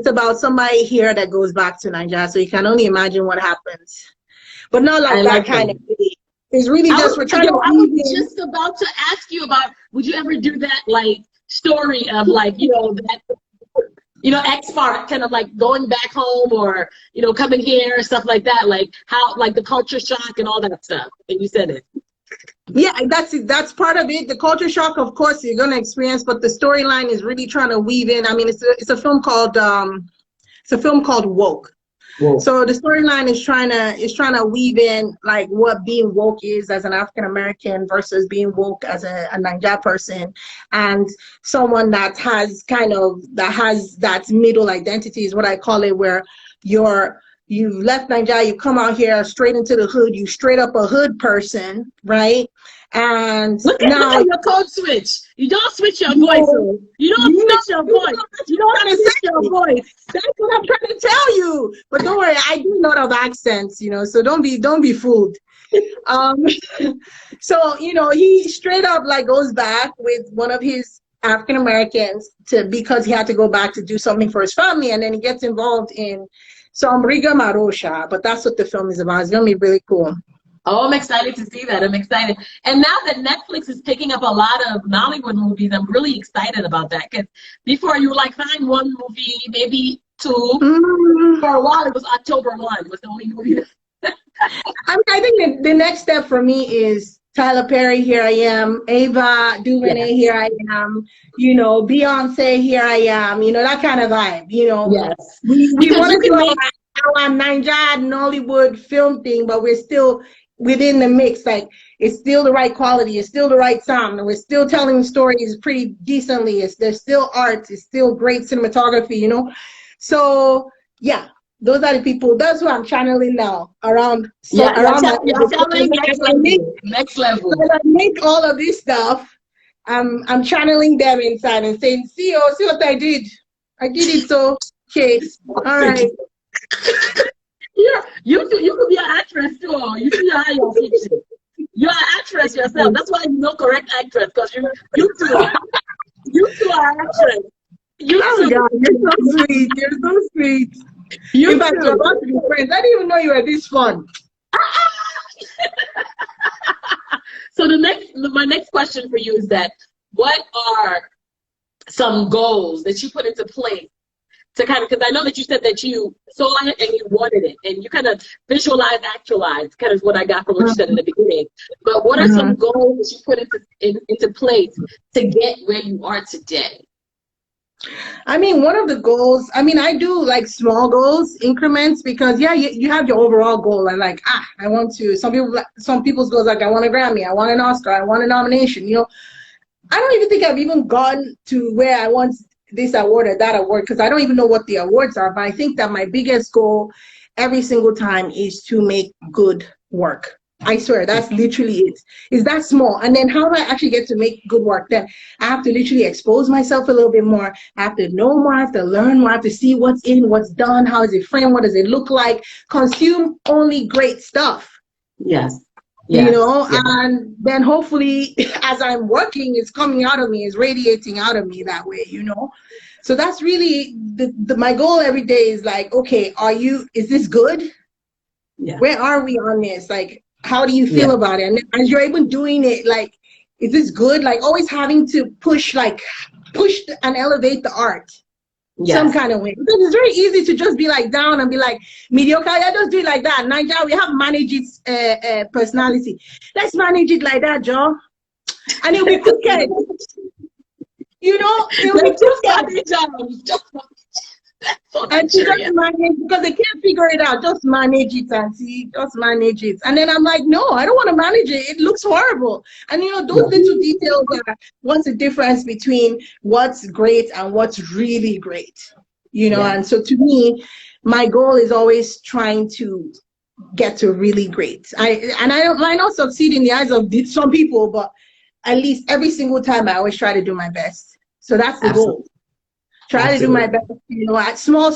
about somebody here that goes back to Nigeria. So you can only imagine what happens. But not like that kind of movie. It's really just we're trying to. I was just about to ask you about. Would you ever do that like story of like expert kind of like going back home or coming here or stuff like that, like how like the culture shock and all that stuff? And you said it. Yeah, that's part of it. The culture shock, of course, you're gonna experience, but the storyline is really trying to weave in. I mean, it's a film called Woke. Whoa. So the storyline is trying to weave in like what being woke is as an African American versus being woke as a Nigeria person, and someone that has that middle identity is what I call it, where you've left Nigeria, you come out here straight into the hood, you straight up a hood person, right? And look at your code switch. You don't switch your voice. You don't switch your voice. You don't switch your voice. That's what I'm trying to tell you. But don't worry, I do a lot of accents, so don't be fooled. So he straight up like goes back with one of his African Americans because he had to go back to do something for his family, and then he gets involved in some Riga Marosha. But that's what the film is about. It's gonna be really cool. Oh, I'm excited to see that. I'm excited. And now that Netflix is picking up a lot of Nollywood movies, I'm really excited about that. Because before you were like, find one movie, maybe two. For a while, it was October 1 was the only movie. I think the next step for me is Tyler Perry, Here I Am, Ava DuVernay, Here I Am, Beyonce, Here I Am, that kind of vibe, Yes. We want to do our Nigerian Nollywood film thing, but we're still within the mix. Like, it's still the right quality, it's still the right sound, and we're still telling stories pretty decently. There's still art, it's still great cinematography, So yeah, those are the people. That's who I'm channeling now around. Around next level. When I make all of this stuff, I'm channeling them inside and saying, see what I did. I did it. So okay, all right. You could be an actress too. You see how you're teaching. You're an actress yourself. That's why you know correct actress, because you two are actress. Oh God, you're so sweet. You're so sweet. In fact, you're about to be friends. I didn't even know you were this fun. So my next question for you is that what are some goals that you put into place to kind of, because I know that you said that you saw it and you wanted it, and you kind of visualize, actualize, kind of what I got from what you said in the beginning. But what are some goals that you put into place to get where you are today? I mean, one of the goals, I do like small goals, increments, because you have your overall goal, and like, I want to, some people's goals, like, I want a Grammy, I want an Oscar, I want a nomination, I don't even think I've even gotten to where I want this award or that award, because I don't even know what the awards are. But I think that my biggest goal every single time is to make good work. I swear, that's literally it. It's that small. And then how do I actually get to make good work? Then I have to literally expose myself a little bit more. I have to know more. I have to learn more. I have to see what's in, what's done. How is it framed? What does it look like? Consume only great stuff. Yes. And then hopefully as I'm working, it's coming out of me, it's radiating out of me that way, So that's really my goal every day is like, okay, is this good? Yeah. Where are we on this? Like, how do you feel about it? And as you're even doing it, like, is this good? Like, always having to push and elevate the art. Yes. Some kind of way. Because it's very easy to just be like down and be like mediocre. I just do it like that. Nigeria, we have managed its personality. Let's manage it like that, Joe. And it'll be crooked. It'll be crooked. So And she just Nigerian. manage because they can't figure it out. Just manage it and see, just manage it. And then I'm like, no, I don't want to manage it. It looks horrible. And those little details are what's the difference between what's great and what's really great. Yeah. And so to me, my goal is always trying to get to really great. I might not succeed in the eyes of some people, but at least every single time I always try to do my best. So that's the goal. Try to do my best, at small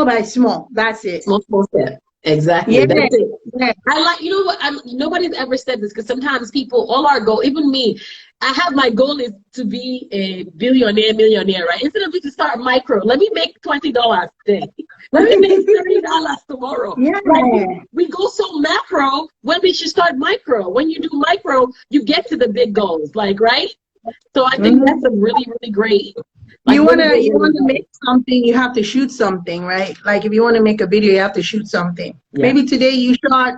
by small. That's it. Small step. Exactly. Yeah. That's it. Yeah. I like, what? Nobody's ever said this because sometimes people, all our goal, even me, I have my goal is to be a billionaire, millionaire, right? Instead of me to start micro, let me make $20 today. Let me make $30 tomorrow. Yeah. Right? We go so macro when we should start micro. When you do micro, you get to the big goals, right? So I think that's a really, really great. You wanna make something, you have to shoot something, right? Like if you want to make a video, you have to shoot something. Yeah. Maybe today you shot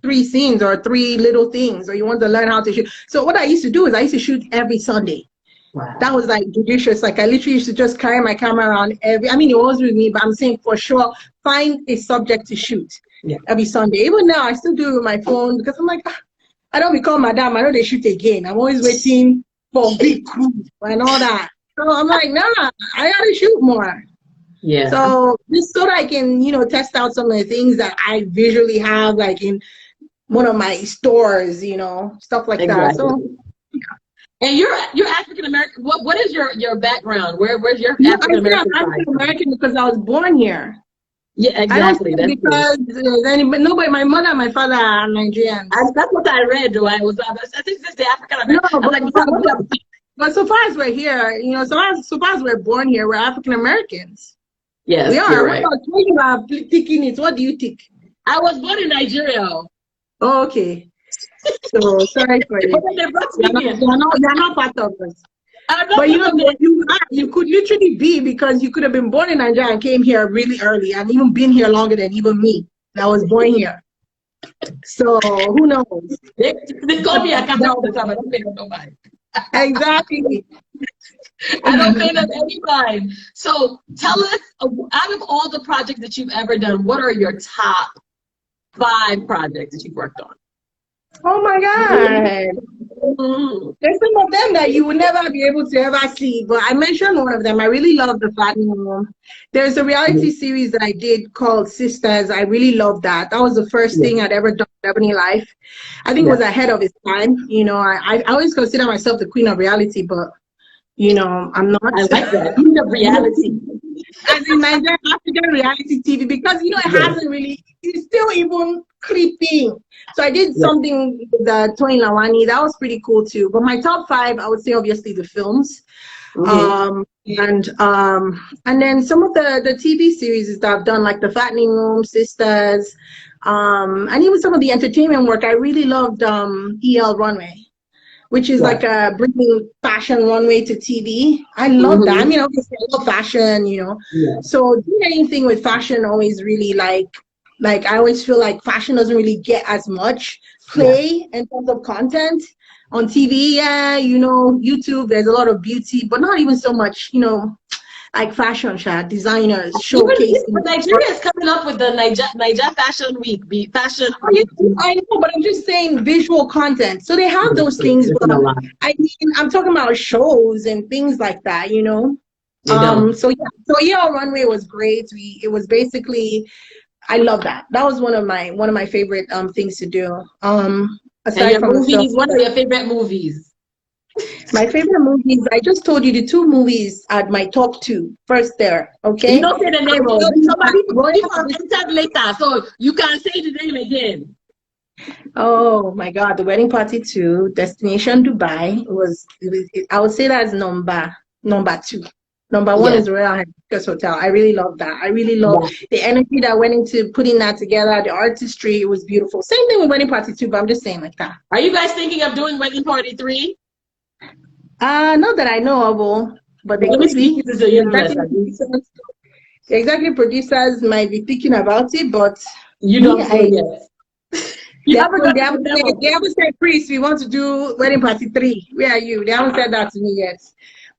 3 scenes or 3 little things, or you want to learn how to shoot. So what I used to do is I used to shoot every Sunday. Wow. That was like judicious. Like I literally used to just carry my camera around it was with me, but I'm saying for sure, find a subject to shoot every Sunday. Even now, I still do it with my phone because I'm like, I don't become madam. I know they shoot again. I'm always waiting for big crew and all that. So I'm like, nah, I gotta shoot more. Yeah. So just so that I can, test out some of the things that I visually have, like in one of my stores, stuff like that. So. And you're African American. What is your background? Where's your African American? I'm African American because I was born here. Yeah, exactly. That's because nobody, my mother and my father are Nigerians. That's what I read. Though I think this is the African American. No, but so far as we're here, so far as we're born here, we're African Americans. Yes, we are. You're right. When you are thinking it, what do you think? I was born in Nigeria. Oh, okay. So sorry for it. You're not part of us. But you could literally be, because you could have been born in Nigeria and came here really early and even been here longer than even me. I was born here. So who knows? They call me a Catholic, I don't pay no mind. Exactly. I don't pay them any mind. So tell us, out of all the projects that you've ever done, what are your top 5 projects that you've worked on? Oh my God. There's some of them that you will never be able to ever see, but I mentioned one of them. I really love the Fattening Room. There's a reality series that I did called Sisters. I really love that. That was the first thing I'd ever done in Ebony Life. I think it was ahead of its time. I always consider myself the queen of reality, but I'm not. I like that. Queen of reality. As in Nigerian African reality TV, because it hasn't really, it's still even creeping. So I did something with Tony Lawani. That was pretty cool too. But my top 5, I would say obviously the films. And then some of the TV series that I've done, like the Fattening Room, Sisters, and even some of the entertainment work. I really loved EL Runway, which is like bringing fashion runway to TV. I love that. I mean, obviously I love fashion, So doing anything with fashion always really like I always feel like fashion doesn't really get as much play in terms of content on TV. Yeah, YouTube, there's a lot of beauty, but not even so much, like fashion designers showcasing. But Nigeria is coming up with the Niger Fashion Week. I know, but I'm just saying visual content. So they have those things, but I mean, I'm talking about shows and things like that, So Runway was great. It was basically, I love that. That was one of my favorite things to do. Aside from movies, what are your favorite movies? My favorite movies, I just told you the 2 movies at my top 2. First there, okay? You don't say the name of somebody will later, so you can say the name again. Oh my God, The Wedding Party 2, Destination Dubai I would say that's number 2. Number 1 is Royal Hibiscus Hotel. I really love that. I really love the energy that went into putting that together, the artistry. It was beautiful. Same thing with Wedding Party 2, but I'm just saying like that. Are you guys thinking of doing Wedding Party 3? Not that I know of, but they could be. The executive producers might be thinking about it, but you don't know yet. They haven't said, Pris, we want to do Wedding Party 3. Where are you? They haven't said that to me yet.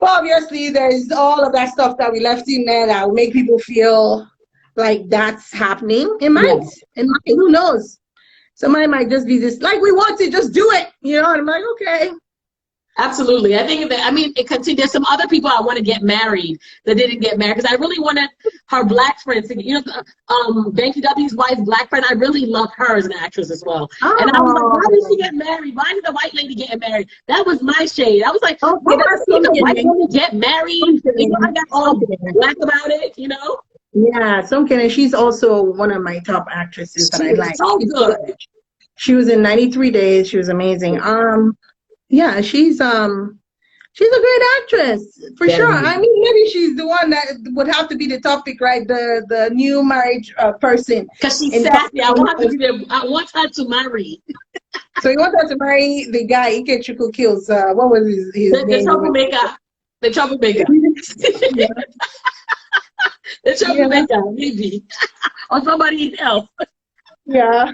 But obviously, there's all of that stuff that we left in there that will make people feel like that's happening. Who knows? Somebody might just be this, like, we want to just do it, and I'm like, okay. Absolutely. I think that, it continues. There's some other people I want to get married that didn't get married because I really wanted her black friend to, Banky W's wife's black friend. I really love her as an actress as well. Oh. And I was like, why did she get married? Why did the white lady get married? That was my shade. I was like, why did the white woman get married? I got all black about it, Yeah, and she's also one of my top actresses that I like. So good. She was in 93 Days. She was amazing. Yeah, she's a great actress for sure. Maybe she's the one that would have to be the topic, right? The new marriage person. Because she's sassy. I want her to marry. So you want her to marry the guy Ikechukwu kills? What was his name? The troublemaker. The troublemaker. The troublemaker, maybe, or somebody else. Yeah.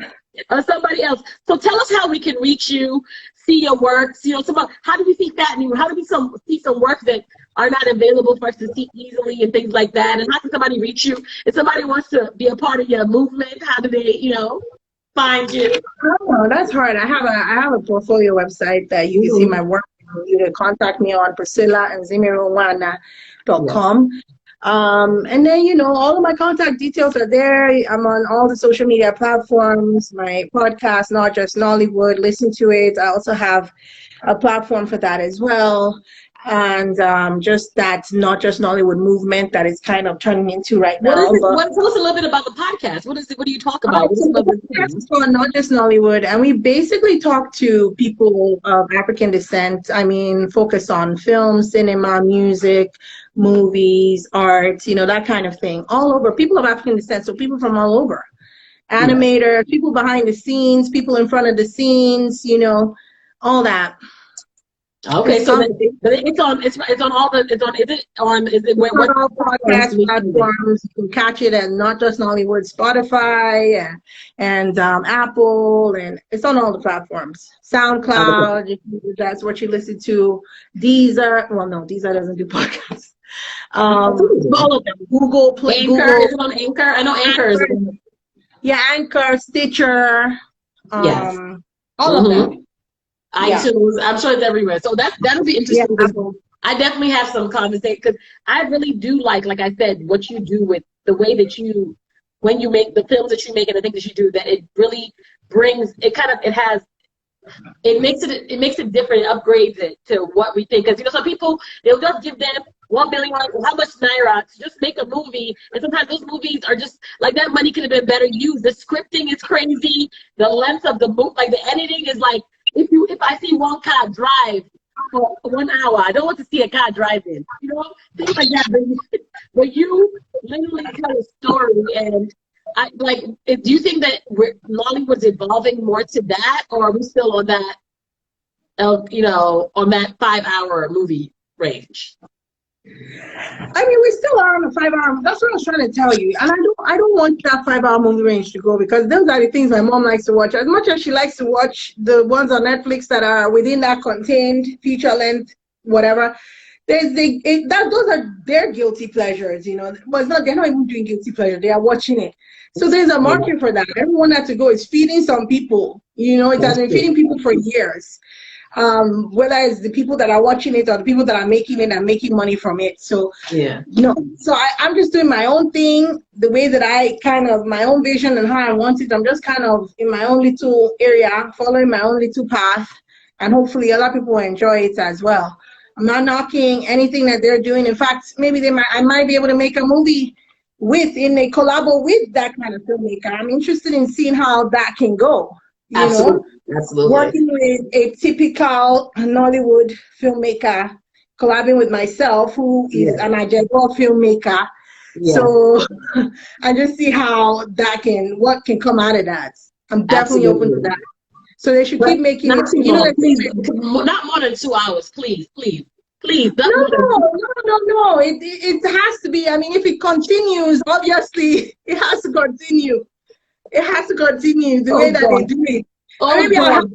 Or somebody else. So tell us how we can reach you, see your works. How do we see Fat New? How do we see some works that are not available for us to see easily and things like that? And how can somebody reach you? If somebody wants to be a part of your movement, how do they, find you? Oh, that's hard. I have a portfolio website that you can see my work. You can contact me on Priscilla Nzimiro Nwanah.com. And then, all of my contact details are there. I'm on all the social media platforms, my podcast, Not Just Nollywood, listen to it. I also have a platform for that as well. And just that Not Just Nollywood movement that is kind of turning into right now. Tell us a little bit about the podcast. What do you talk about? It's called Not Just Nollywood, and we basically talk to people of African descent. Focus on film, cinema, music, movies, art, that kind of thing. All over. People of African descent, so people from all over. Animators, people behind the scenes, people in front of the scenes, all that. Okay, so it's on all podcast platforms. You can catch it at Not Just Nollywood, Spotify, and Apple, and it's on all the platforms. SoundCloud, that's what you listen to. Deezer, well, no, Deezer doesn't do podcasts. All of them. Google Play. Anchor, is it on Anchor? I know Anchor is. Yeah, Anchor, Stitcher, yes. all of them. iTunes, I'm sure it's everywhere. So that'll be interesting. Yeah. I definitely have some conversation because I really do like I said, what you do with the way that when you make the films that you make and the things that you do, that it really brings it makes it different, it upgrades it to what we think. Because some people, they'll just give them $1 billion, how much naira to just make a movie, and sometimes those movies are just like that money could have been better used. The scripting is crazy, the length of the movie, the editing is like. If I see one car drive for 1 hour, I don't want to see a car driving. Things like that. But you literally tell a story, and do you think that Nollywood's evolving more to that, or are we still on that, on that 5-hour movie range? We still are on a 5-hour. That's what I was trying to tell you. And I don't want that 5-hour movie range to go, because those are the things my mom likes to watch. As much as she likes to watch the ones on Netflix that are within that contained feature length, whatever, those are their guilty pleasures. But it's not. They're not even doing guilty pleasure. They are watching it. So there's a market for that. Everyone has to go. It's feeding some people. It has been feeding people for years. Whether it's the people that are watching it or the people that are making it and making money from it. So, so I'm just doing my own thing, the way that I my own vision and how I want it. I'm just kind of in my own little area, following my own little path, and hopefully other people will enjoy it as well. I'm not knocking anything that they're doing. In fact, maybe I might be able to make a movie in a collabo with that kind of filmmaker. I'm interested in seeing how that can go. Absolutely. Working with a typical Nollywood filmmaker, collabing with myself, who is a Nigerian filmmaker. Yeah. So I just see what can come out of that. I'm definitely open to that. So they should keep making it. Not more than 2 hours, please. No. It has to be. If it continues, obviously it has to continue. It has to continue the way that they do it. Maybe they don't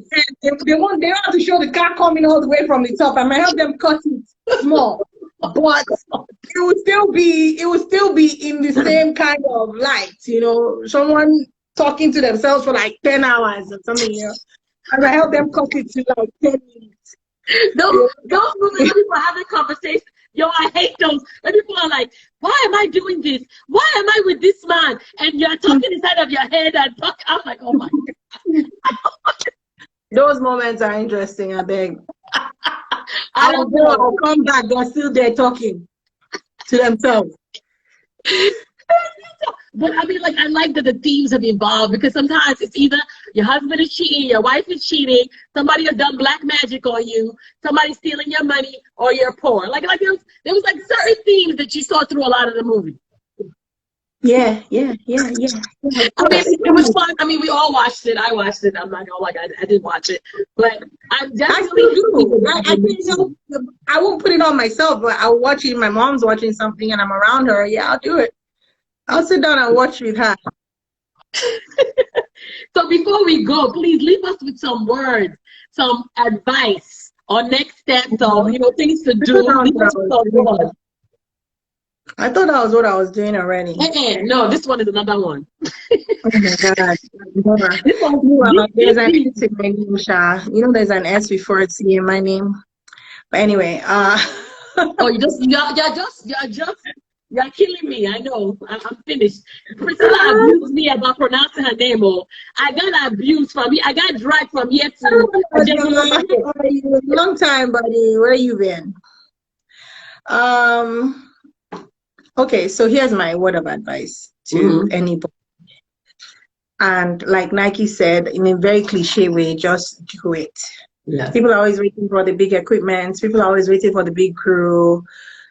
have to show the car coming all the way from the top. I might help them cut it small. but it would still be in the same kind of light, you know, someone talking to themselves for like 10 hours or something, you know, and I help them cut it to like 10 minutes. Those movies where people are having conversations. Yo, I hate those. When people are like, why am I doing this? Why am I with this man? And you're talking inside of your head and talk. I'm like, oh my God. Those moments are interesting, I beg. I'll go, I'll come back, they're still there talking to themselves. But I mean, like, I like that the themes have evolved, because sometimes it's either your husband is cheating, your wife is cheating, somebody has done black magic on you, somebody's stealing your money, or you're poor. Like there was like certain themes that you saw through a lot of the movie. Yeah. I mean, it was fun. I mean, we all watched it. I watched it. I'm not gonna like I did watch it, but I'm definitely. I won't put it on myself, but I'll watch it. My mom's watching something, and I'm around her. Yeah, I'll do it. I'll sit down and watch with her. So before we go, please leave us with some words, some advice, or next steps, or things to do. I thought that was what I was doing already. No, this one is another one. Oh my God. There's an S in my name, Sha. You know, there's an S before a T in my name. But anyway, you're killing me. I know. I'm finished. Priscilla abused me about pronouncing her name. I got abused from here. I got dragged from here to long time, buddy. Where you been? Okay, so here's my word of advice to anybody. And like Nike said, in a very cliche way, just do it. Yes. People are always waiting for the big equipment. People are always waiting for the big crew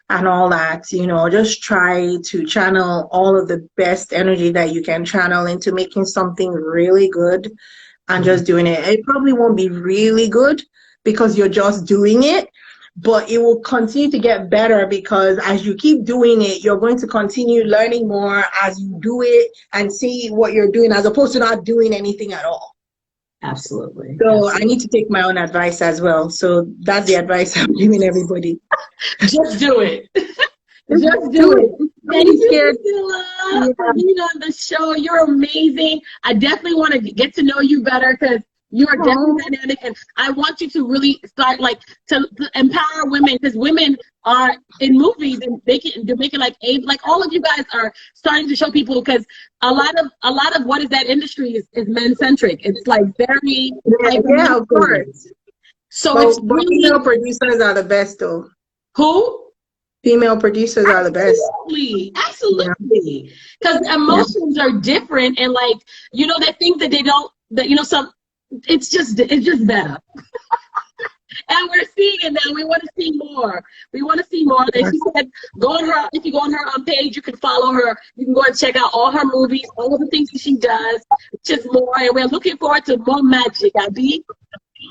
and all that. Just try to channel all of the best energy that you can channel into making something really good and just doing it. It probably won't be really good because you're just doing it, but it will continue to get better because as you keep doing it, you're going to continue learning more as you do it and see what you're doing as opposed to not doing anything at all. Absolutely. So I need to take my own advice as well. So that's the advice I'm giving everybody. Just do it. Just do it. Thank you, Priscilla, for being on the show. You're amazing. I definitely want to get to know you better because you are definitely dynamic, and I want you to really start to empower women, because women are in movies and they're making like all of you guys are starting to show people, because a lot of what is that industry is men centric. It's like very of course. So it's really, female producers are the best though. Who? Female producers are the best. Absolutely. Because emotions are different, and they think that they don't, it's just better. And we're seeing it now. We want to see more. Then she said, if you go on her page, you can follow her. You can go and check out all her movies, all of the things that she does, just more. And we're looking forward to more magic, Abby.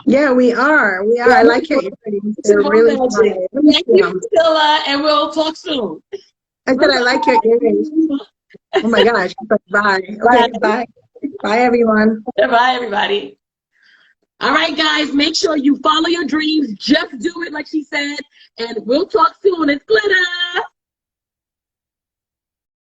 Yeah, we are. I like it. Really fun. Thank you, Priscilla, and we'll talk soon. I said I like your earrings. Oh my gosh. Bye. Okay, bye. Bye, everyone. Bye, everybody. All right, guys, make sure you follow your dreams. Just do it, like she said. And we'll talk soon. It's Glitter.